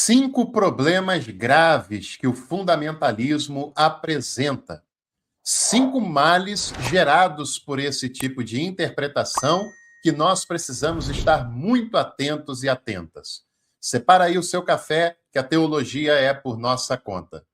5 problemas graves que o fundamentalismo apresenta. 5 males gerados por esse tipo de interpretação que nós precisamos estar muito atentos e atentas. Separa aí o seu café, que a teologia é por nossa conta.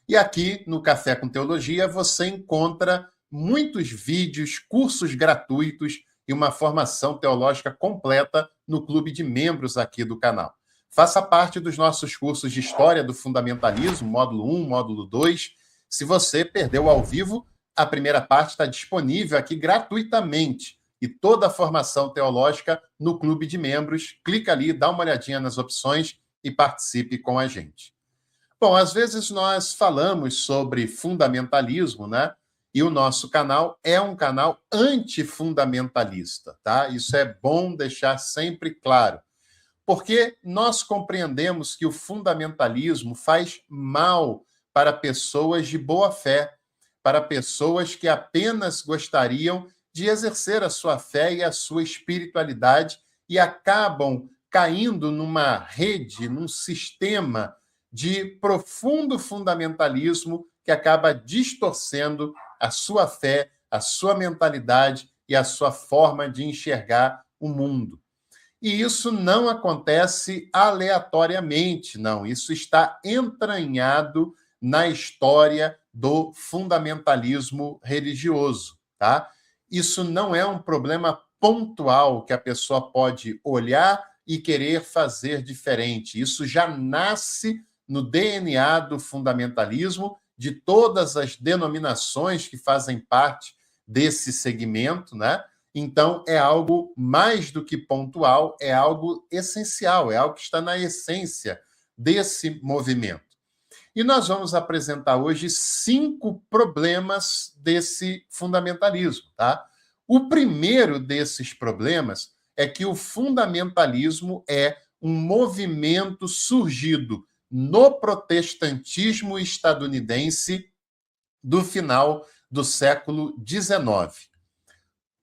E aqui no Café com Teologia você encontra muitos vídeos, cursos gratuitos e uma formação teológica completa no clube de membros aqui do canal. Faça parte dos nossos cursos de História do Fundamentalismo, módulo 1, módulo 2. Se você perdeu ao vivo, a primeira parte está disponível aqui gratuitamente. E toda a formação teológica no clube de membros. Clica ali, dá uma olhadinha nas opções e participe com a gente. Bom, às vezes nós falamos sobre fundamentalismo, né? E o nosso canal é um canal antifundamentalista, tá? Isso é bom deixar sempre claro. Porque nós compreendemos que o fundamentalismo faz mal para pessoas de boa fé, para pessoas que apenas gostariam de exercer a sua fé e a sua espiritualidade e acabam caindo numa rede, num sistema de profundo fundamentalismo que acaba distorcendo a sua fé, a sua mentalidade e a sua forma de enxergar o mundo. E isso não acontece aleatoriamente, não. Isso está entranhado na história do fundamentalismo religioso, tá? Isso não é um problema pontual que a pessoa pode olhar e querer fazer diferente. Isso já nasce no DNA do fundamentalismo, de todas as denominações que fazem parte desse segmento, né? Então, é algo mais do que pontual, é algo essencial, é algo que está na essência desse movimento. E nós vamos apresentar hoje 5 problemas desse fundamentalismo, tá? O primeiro desses problemas é que o fundamentalismo é um movimento surgido no protestantismo estadunidense do final do século XIX.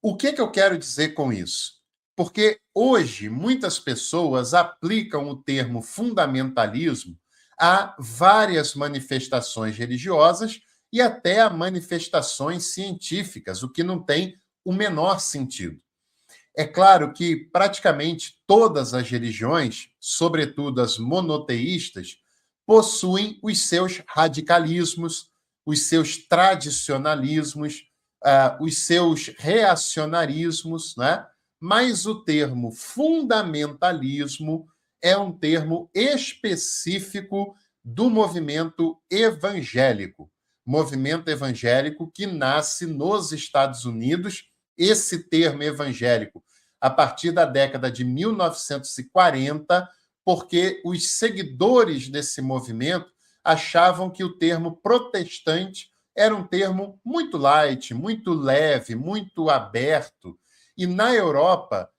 O que eu quero dizer com isso? Porque hoje muitas pessoas aplicam o termo fundamentalismo a várias manifestações religiosas e até a manifestações científicas, o que não tem o menor sentido. É claro que praticamente todas as religiões, sobretudo as monoteístas, possuem os seus radicalismos, os seus tradicionalismos, os seus reacionarismos, né? Mas o termo fundamentalismo é um termo específico do movimento evangélico que nasce nos Estados Unidos. Esse termo evangélico a partir da década de 1940, porque os seguidores desse movimento achavam que o termo protestante era um termo muito light, muito leve, muito aberto. E na Europa,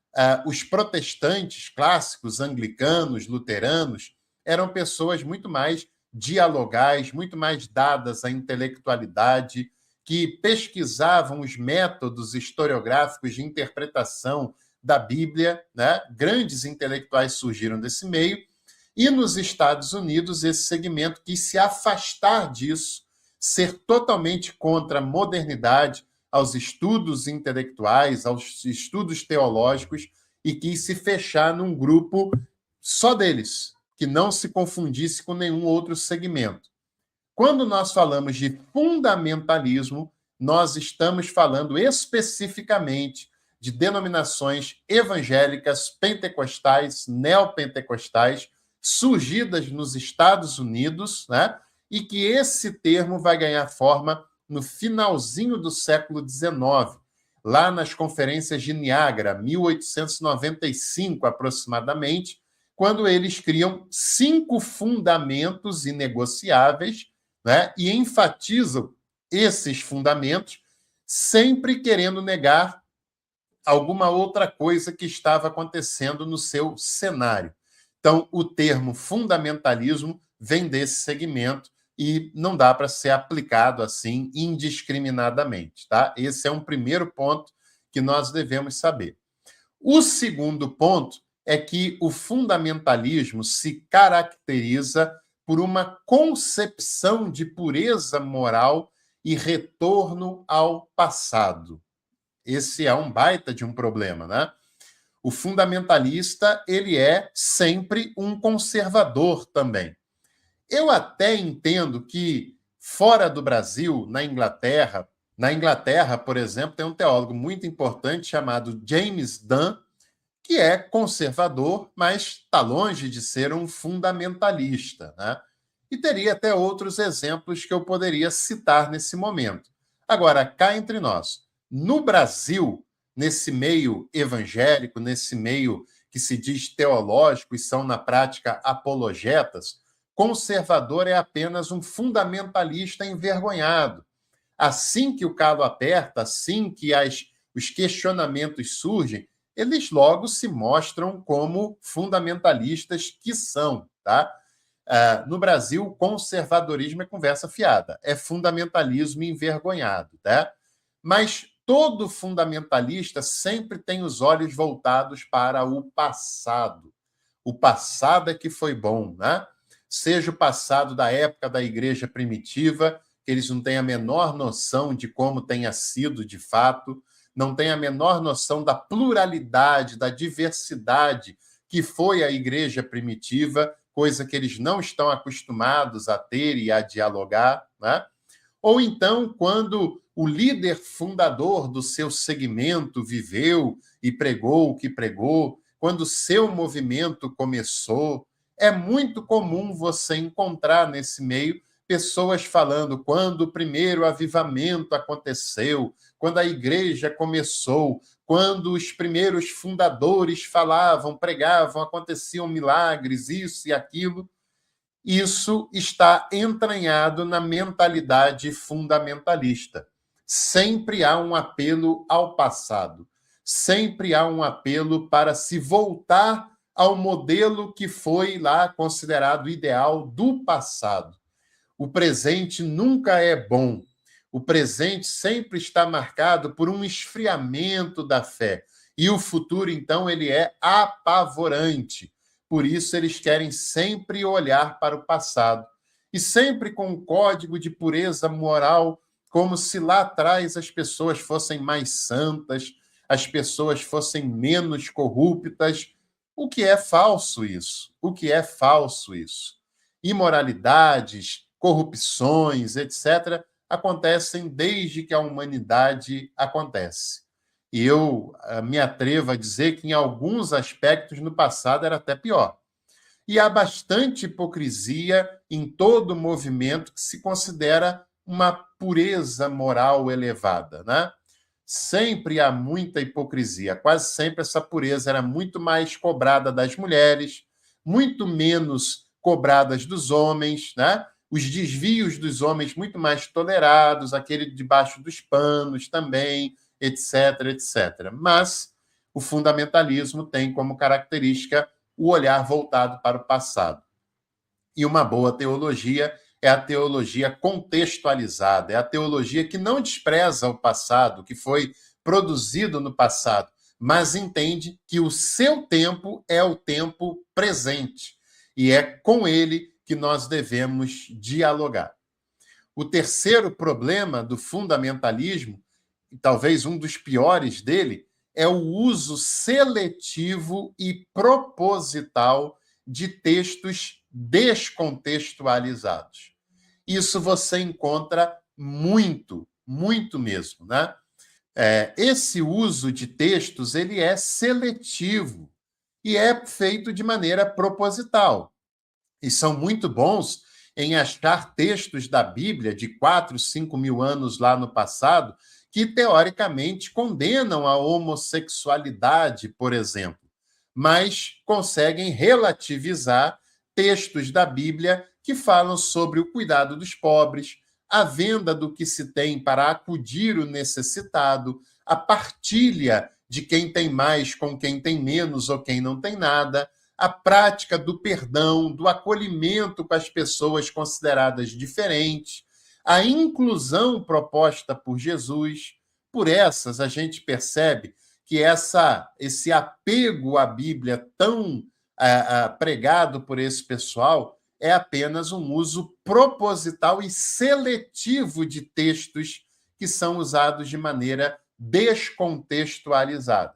os protestantes clássicos, anglicanos, luteranos, eram pessoas muito mais dialogais, muito mais dadas à intelectualidade, que pesquisavam os métodos historiográficos de interpretação da Bíblia, né? Grandes intelectuais surgiram desse meio, e nos Estados Unidos esse segmento quis se afastar disso, ser totalmente contra a modernidade, aos estudos intelectuais, aos estudos teológicos, e quis se fechar num grupo só deles, que não se confundisse com nenhum outro segmento. Quando nós falamos de fundamentalismo, nós estamos falando especificamente de denominações evangélicas, pentecostais, neopentecostais, surgidas nos Estados Unidos, né? E que esse termo vai ganhar forma no finalzinho do século XIX, lá nas conferências de Niágara, 1895 aproximadamente, quando eles criam 5 fundamentos inegociáveis, né? E enfatizam esses fundamentos, sempre querendo negar alguma outra coisa que estava acontecendo no seu cenário. Então, o termo fundamentalismo vem desse segmento e não dá para ser aplicado assim indiscriminadamente, tá? Esse é um primeiro ponto que nós devemos saber. O segundo ponto é que o fundamentalismo se caracteriza por uma concepção de pureza moral e retorno ao passado. Esse é um baita de um problema, né? O fundamentalista, ele é sempre um conservador também. Eu até entendo que fora do Brasil, na Inglaterra, por exemplo, tem um teólogo muito importante chamado James Dunn, que é conservador, mas está longe de ser um fundamentalista, né? E teria até outros exemplos que eu poderia citar nesse momento. Agora, cá entre nós, no Brasil, nesse meio evangélico, nesse meio que se diz teológico e são, na prática, apologetas, conservador é apenas um fundamentalista envergonhado. Assim que o calo aperta, assim que os questionamentos surgem, eles logo se mostram como fundamentalistas que são, tá? No Brasil, o conservadorismo é conversa fiada, é fundamentalismo envergonhado, tá? Mas todo fundamentalista sempre tem os olhos voltados para o passado. O passado é que foi bom, né? Seja o passado da época da igreja primitiva, que eles não têm a menor noção de como tenha sido de fato, não têm a menor noção da pluralidade, da diversidade que foi a igreja primitiva, coisa que eles não estão acostumados a ter e a dialogar, né? Ou então, quando o líder fundador do seu segmento viveu e pregou o que pregou, quando o seu movimento começou, é muito comum você encontrar nesse meio pessoas falando quando o primeiro avivamento aconteceu, quando a igreja começou, quando os primeiros fundadores falavam, pregavam, aconteciam milagres, isso e aquilo. Isso está entranhado na mentalidade fundamentalista. Sempre há um apelo ao passado. Sempre há um apelo para se voltar ao modelo que foi lá considerado ideal do passado. O presente nunca é bom. O presente sempre está marcado por um esfriamento da fé. E o futuro, então, ele é apavorante. Por isso, eles querem sempre olhar para o passado. E sempre com um código de pureza moral, como se lá atrás as pessoas fossem mais santas, as pessoas fossem menos corruptas. O que é falso isso? O que é falso isso? Imoralidades, corrupções, etc., acontecem desde que a humanidade acontece. E eu me atrevo a dizer que, em alguns aspectos, no passado era até pior. E há bastante hipocrisia em todo movimento que se considera uma pureza moral elevada, né? Sempre há muita hipocrisia. Quase sempre essa pureza era muito mais cobrada das mulheres, muito menos cobradas dos homens, né? Os desvios dos homens muito mais tolerados, aquele debaixo dos panos também, etc, etc. Mas o fundamentalismo tem como característica o olhar voltado para o passado. E uma boa teologia é a teologia contextualizada, é a teologia que não despreza o passado, que foi produzido no passado, mas entende que o seu tempo é o tempo presente. E é com ele que nós devemos dialogar. O terceiro problema do fundamentalismo, e talvez um dos piores dele, é o uso seletivo e proposital de textos descontextualizados. Isso você encontra muito, muito mesmo, né? Esse uso de textos, ele é seletivo e é feito de maneira proposital. E são muito bons em achar textos da Bíblia de 4, 5 mil anos lá no passado que, teoricamente, condenam a homossexualidade, por exemplo, mas conseguem relativizar textos da Bíblia que falam sobre o cuidado dos pobres, a venda do que se tem para acudir o necessitado, a partilha de quem tem mais com quem tem menos ou quem não tem nada, a prática do perdão, do acolhimento com as pessoas consideradas diferentes, a inclusão proposta por Jesus. Por essas, a gente percebe que esse apego à Bíblia tão pregado por esse pessoal é apenas um uso proposital e seletivo de textos que são usados de maneira descontextualizada.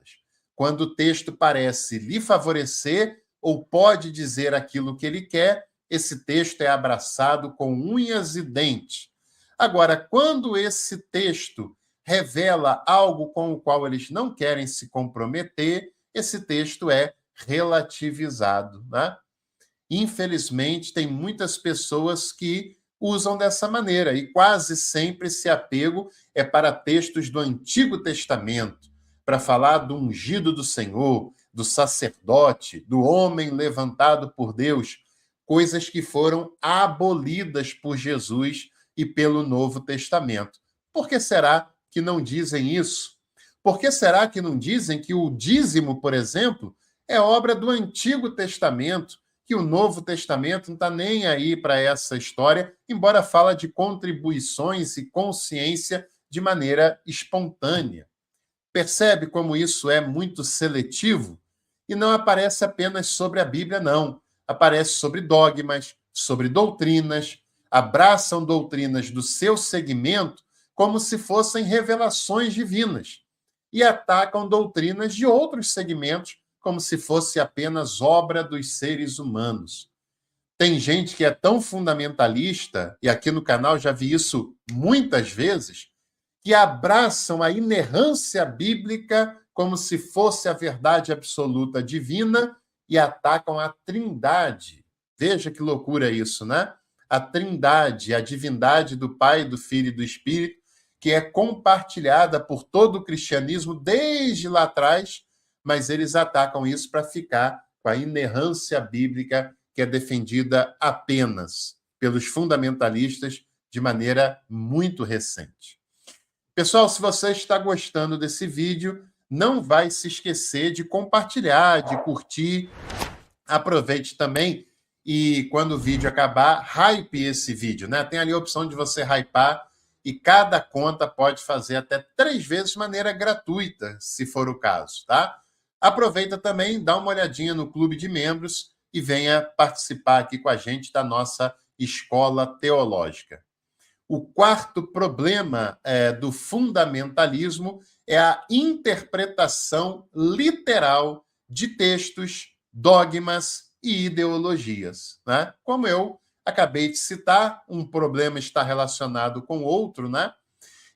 Quando o texto parece lhe favorecer ou pode dizer aquilo que ele quer, esse texto é abraçado com unhas e dentes. Agora, quando esse texto revela algo com o qual eles não querem se comprometer, esse texto é relativizado, né? Infelizmente, tem muitas pessoas que usam dessa maneira, e quase sempre esse apego é para textos do Antigo Testamento, para falar do ungido do Senhor, do sacerdote, do homem levantado por Deus, coisas que foram abolidas por Jesus e pelo Novo Testamento. Por que será que não dizem isso? Por que será que não dizem que o dízimo, por exemplo, é obra do Antigo Testamento, que o Novo Testamento não está nem aí para essa história, embora fala de contribuições e consciência de maneira espontânea? Percebe como isso é muito seletivo? E não aparece apenas sobre a Bíblia, não. Aparece sobre dogmas, sobre doutrinas, abraçam doutrinas do seu segmento como se fossem revelações divinas e atacam doutrinas de outros segmentos como se fosse apenas obra dos seres humanos. Tem gente que é tão fundamentalista, e aqui no canal já vi isso muitas vezes, que abraçam a inerrância bíblica como se fosse a verdade absoluta divina e atacam a Trindade. Veja que loucura isso, né? A Trindade, a divindade do Pai, do Filho e do Espírito, que é compartilhada por todo o cristianismo desde lá atrás, mas eles atacam isso para ficar com a inerrância bíblica que é defendida apenas pelos fundamentalistas de maneira muito recente. Pessoal, se você está gostando desse vídeo, não vai se esquecer de compartilhar, de curtir. Aproveite também e, quando o vídeo acabar, hype esse vídeo, né? Tem ali a opção de você hypar e cada conta pode fazer até 3 vezes de maneira gratuita, se for o caso, tá? Aproveita também, dá uma olhadinha no clube de membros e venha participar aqui com a gente da nossa escola teológica. O quarto problema do fundamentalismo é a interpretação literal de textos, dogmas e ideologias, né? Como eu acabei de citar, um problema está relacionado com outro, né?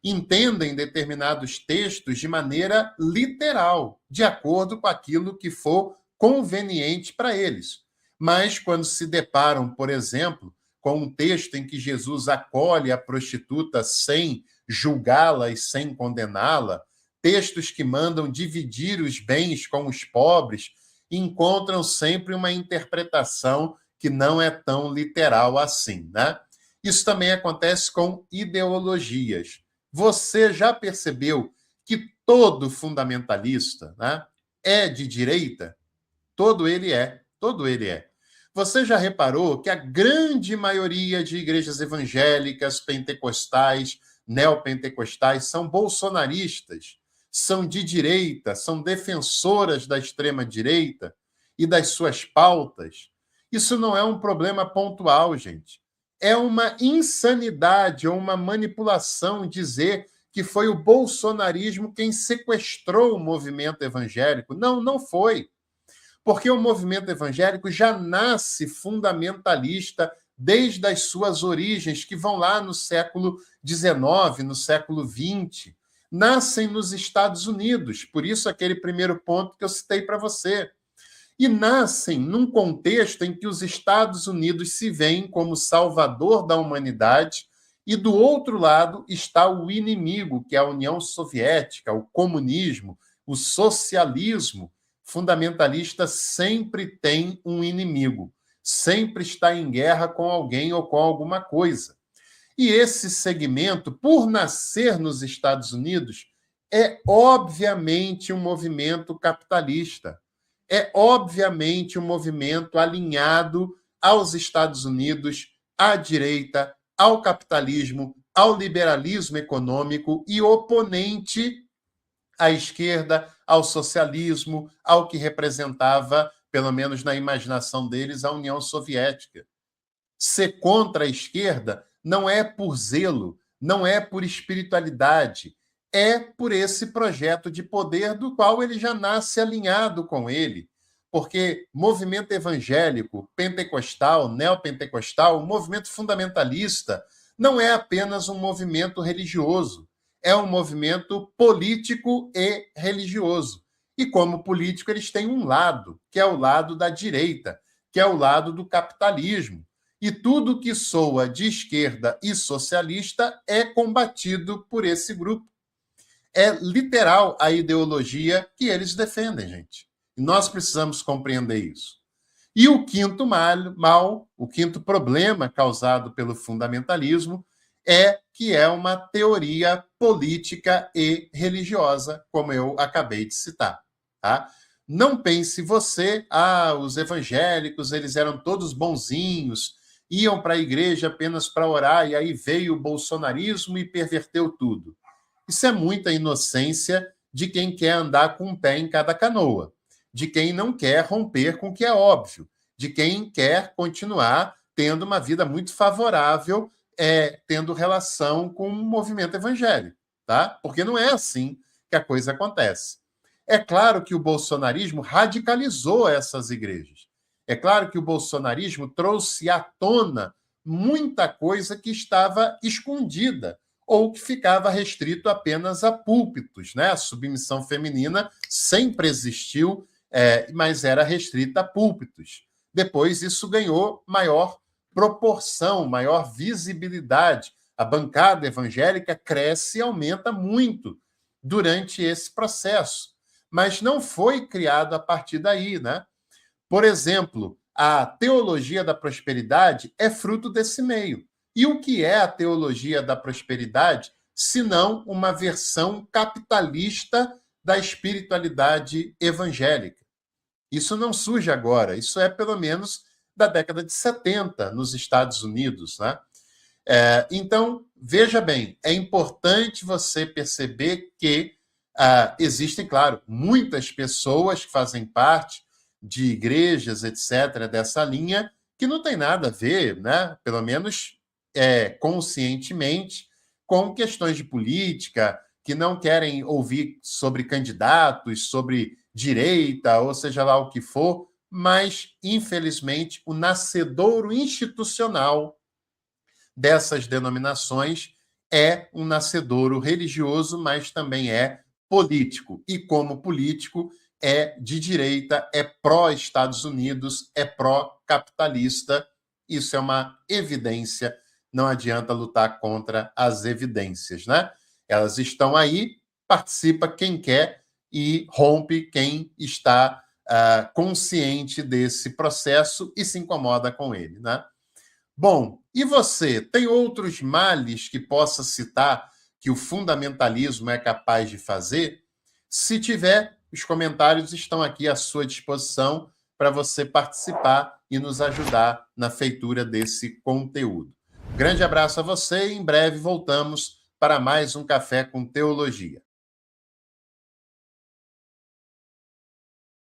Entendem determinados textos de maneira literal, de acordo com aquilo que for conveniente para eles. Mas quando se deparam, por exemplo, com um texto em que Jesus acolhe a prostituta sem julgá-la e sem condená-la, textos que mandam dividir os bens com os pobres, encontram sempre uma interpretação que não é tão literal assim, né? Isso também acontece com ideologias. Você já percebeu que todo fundamentalista, né, é de direita? Todo ele é. Você já reparou que a grande maioria de igrejas evangélicas, pentecostais, neopentecostais são bolsonaristas, são de direita, são defensoras da extrema-direita e das suas pautas? Isso não é um problema pontual, gente. É uma insanidade ou uma manipulação dizer que foi o bolsonarismo quem sequestrou o movimento evangélico. Não, não foi. Porque o movimento evangélico já nasce fundamentalista desde as suas origens, que vão lá no século XIX, no século XX. Nascem nos Estados Unidos, por isso aquele primeiro ponto que eu citei para você. E nascem num contexto em que os Estados Unidos se veem como salvador da humanidade e, do outro lado, está o inimigo, que é a União Soviética, o comunismo, o socialismo. Fundamentalista sempre tem um inimigo, sempre está em guerra com alguém ou com alguma coisa. E esse segmento, por nascer nos Estados Unidos, é obviamente um movimento capitalista. é obviamente um movimento alinhado aos Estados Unidos, à direita, ao capitalismo, ao liberalismo econômico e oponente à esquerda, ao socialismo, ao que representava, pelo menos na imaginação deles, a União Soviética. Ser contra a esquerda não é por zelo, não é por espiritualidade, é por esse projeto de poder do qual ele já nasce alinhado com ele. Porque movimento evangélico, pentecostal, neopentecostal, movimento fundamentalista, não é apenas um movimento religioso, é um movimento político e religioso. E como político, eles têm um lado, que é o lado da direita, que é o lado do capitalismo. E tudo que soa de esquerda e socialista é combatido por esse grupo. É literal a ideologia que eles defendem, gente. E nós precisamos compreender isso. E o quinto mal, o quinto problema causado pelo fundamentalismo é que é uma teoria política e religiosa, como eu acabei de citar. Tá? Não pense você, os evangélicos, eles eram todos bonzinhos, iam para a igreja apenas para orar, e aí veio o bolsonarismo e perverteu tudo. Isso é muita inocência de quem quer andar com um pé em cada canoa, de quem não quer romper com o que é óbvio, de quem quer continuar tendo uma vida muito favorável, tendo relação com o movimento evangélico, tá? Porque não é assim que a coisa acontece. É claro que o bolsonarismo radicalizou essas igrejas. É claro que o bolsonarismo trouxe à tona muita coisa que estava escondida ou que ficava restrito apenas a púlpitos, né? A submissão feminina sempre existiu, mas era restrita a púlpitos. Depois isso ganhou maior proporção, maior visibilidade. A bancada evangélica cresce e aumenta muito durante esse processo, mas não foi criado a partir daí, né? Por exemplo, a teologia da prosperidade é fruto desse meio. E o que é a teologia da prosperidade, se não uma versão capitalista da espiritualidade evangélica? Isso não surge agora, isso é pelo menos da década de 70 nos Estados Unidos, né? Então, veja bem, é importante você perceber que existem, claro, muitas pessoas que fazem parte de igrejas, etc., dessa linha, que não tem nada a ver, né? Pelo menos conscientemente, com questões de política, que não querem ouvir sobre candidatos, sobre direita, ou seja lá o que for, mas, infelizmente, o nascedouro institucional dessas denominações é um nascedouro religioso, mas também é político. E, como político, é de direita, é pró-Estados Unidos, é pró-capitalista. Isso é uma evidência, não adianta lutar contra as evidências, né? Elas estão aí, participa quem quer e rompe quem está consciente desse processo e se incomoda com ele, né? Bom, e você? Tem outros males que possa citar que o fundamentalismo é capaz de fazer? Se tiver, os comentários estão aqui à sua disposição para você participar e nos ajudar na feitura desse conteúdo. Grande abraço a você e em breve voltamos para mais um Café com Teologia.